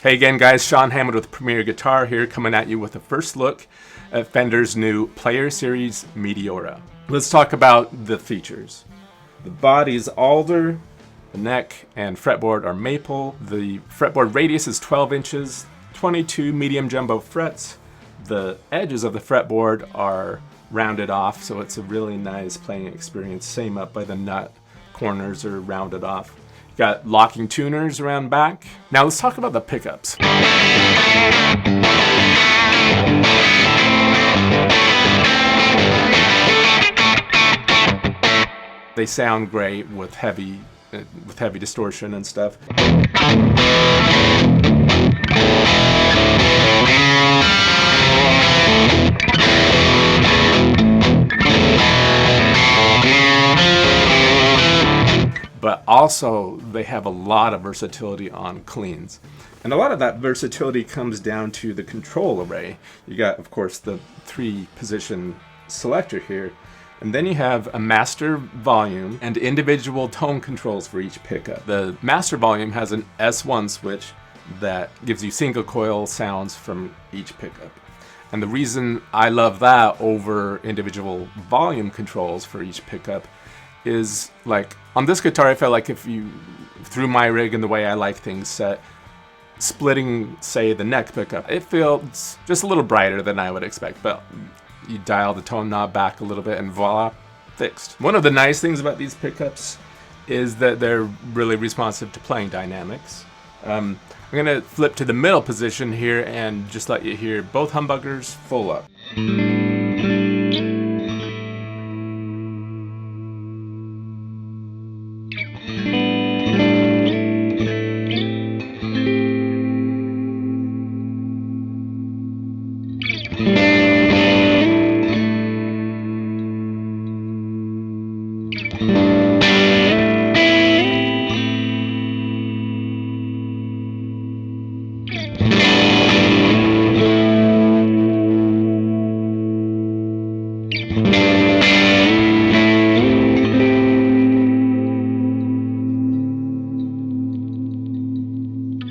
Hey again guys, Sean Hammond with Premier Guitar here, coming at you with a first look at Fender's new Player Series Meteora. Let's talk about the features. The body is alder, the neck and fretboard are maple, the fretboard radius is 12 inches, 22 medium jumbo frets, the edges of the fretboard are rounded off, so it's a really nice playing experience. Same up by the nut, corners are rounded off. Got locking tuners around back. Now let's talk about the pickups. They sound great with heavy distortion and stuff. But also they have a lot of versatility on cleans. And a lot of that versatility comes down to the control array. You got, of course, the 3-position selector here, and then you have a master volume and individual tone controls for each pickup. The master volume has an S1 switch that gives you single coil sounds from each pickup. And the reason I love that over individual volume controls for each pickup is, like, on this guitar I felt like if you, through my rig and the way I like things set, splitting, say, the neck pickup, it feels just a little brighter than I would expect, but you dial the tone knob back a little bit and voila, fixed. One of the nice things about these pickups is that they're really responsive to playing dynamics. I'm gonna flip to the middle position here and just let you hear both humbuckers full up.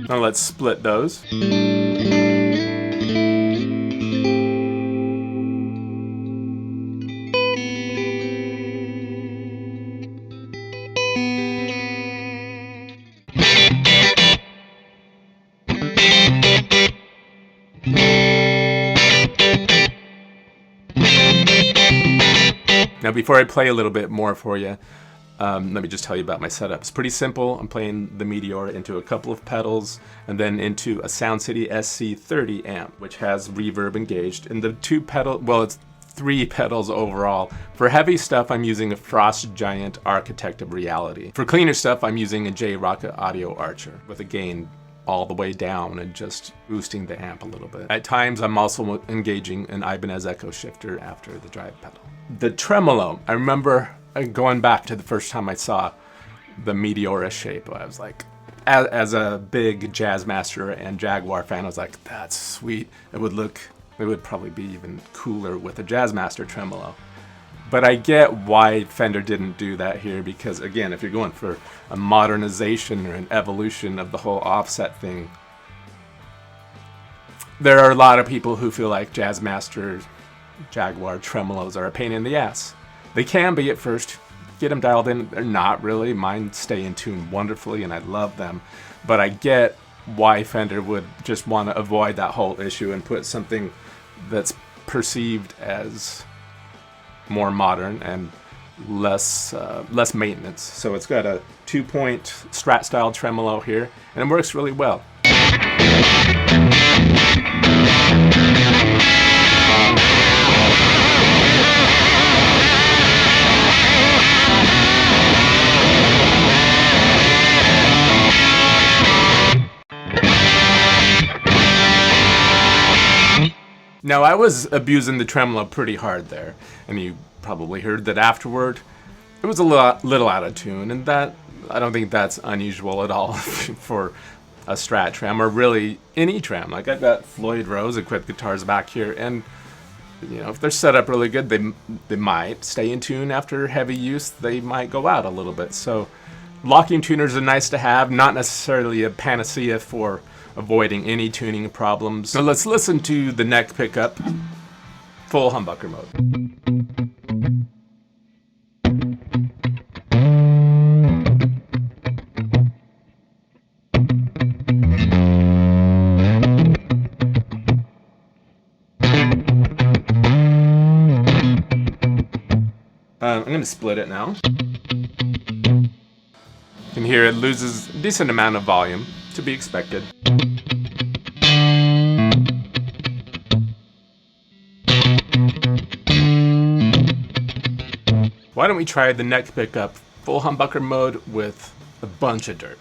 Now let's split those. Now before I play a little bit more for you, let me just tell you about my setup. It's pretty simple. I'm playing the Meteora into a couple of pedals and then into a Sound City SC30 amp, which has reverb engaged. And the 2 pedal, well, it's 3 pedals overall. For heavy stuff, I'm using a Frost Giant Architect of Reality. For cleaner stuff, I'm using a J-Rocket Audio Archer with a gain all the way down and just boosting the amp a little bit. At times, I'm also engaging an Ibanez Echo Shifter after the drive pedal. The tremolo, I remember going back to the first time I saw the Meteora shape, I was like, as a big Jazzmaster and Jaguar fan, I was like, that's sweet. It would probably be even cooler with a Jazzmaster tremolo. But I get why Fender didn't do that here, because again, if you're going for a modernization or an evolution of the whole offset thing, there are a lot of people who feel like Jazzmaster, Jaguar tremolos are a pain in the ass. They can be at first. Get them dialed in. They're not really. Mine stay in tune wonderfully and I love them. But I get why Fender would just want to avoid that whole issue and put something that's perceived as more modern and less maintenance. So it's got a 2-point Strat style tremolo here and it works really well. Now I was abusing the tremolo pretty hard there, and you probably heard that afterward. It was a little out of tune, and that I don't think that's unusual at all for a Strat trem, or really any trem. Like I've got Floyd Rose equipped guitars back here, and you know, if they're set up really good, they might stay in tune after heavy use. They might go out a little bit. So locking tuners are nice to have, not necessarily a panacea for avoiding any tuning problems. So let's listen to the neck pickup, full humbucker mode. I'm going to split it now. You can hear it loses a decent amount of volume, to be expected. Why don't we try the neck pickup full humbucker mode with a bunch of dirt?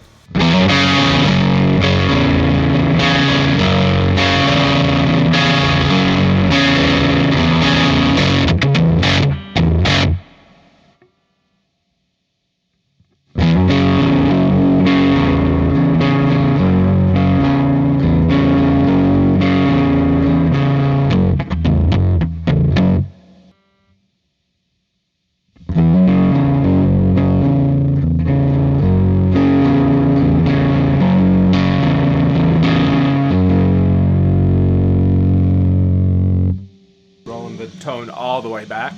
The tone all the way back.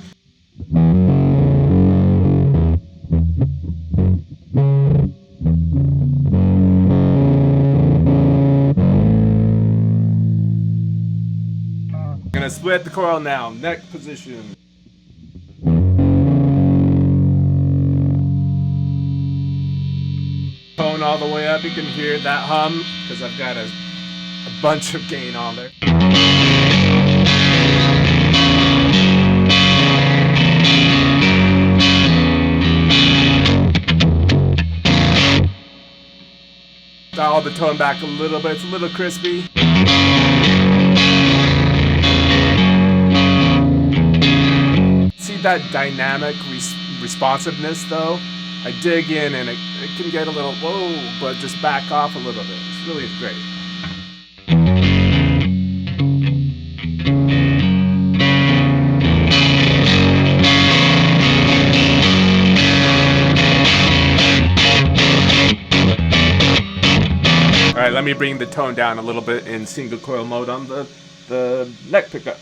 I'm gonna split the coil now. Neck position. Tone all the way up. You can hear that hum because I've got a bunch of gain on there. Dial the tone back a little bit, it's a little crispy. See that dynamic responsiveness though? I dig in and it can get a little whoa, but just back off a little bit. It's really great. All right, let me bring the tone down a little bit in single coil mode on the neck pickup.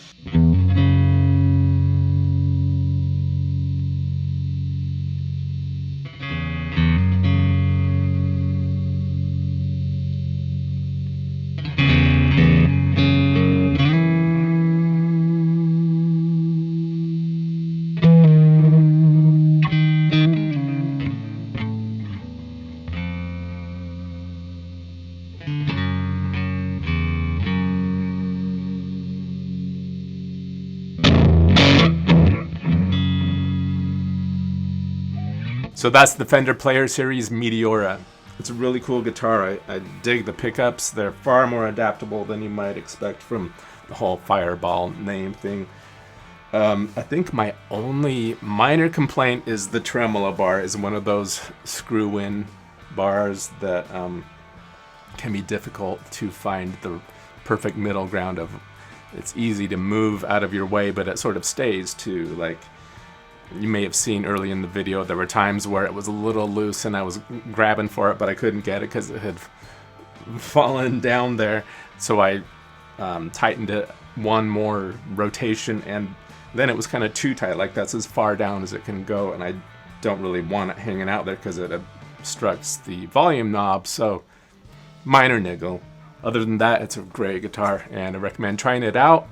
So that's the Fender Player Series Meteora. It's a really cool guitar. I dig the pickups. They're far more adaptable than you might expect from the whole Fireball name thing. I think my only minor complaint is the tremolo bar is one of those screw-in bars that can be difficult to find the perfect middle ground of. It's easy to move out of your way, but it sort of stays too. Like, you may have seen early in the video, there were times where it was a little loose and I was grabbing for it, but I couldn't get it because it had fallen down there. So I tightened it one more rotation, and then it was kind of too tight. Like, that's as far down as it can go, and I don't really want it hanging out there because it obstructs the volume knob. So minor niggle. Other than that, it's a great guitar, and I recommend trying it out.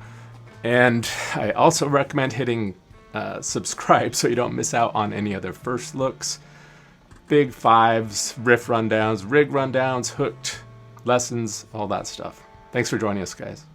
And I also recommend hitting subscribe so you don't miss out on any other first looks, big fives, riff rundowns, rig rundowns, hooked lessons, all that stuff. Thanks for joining us, guys.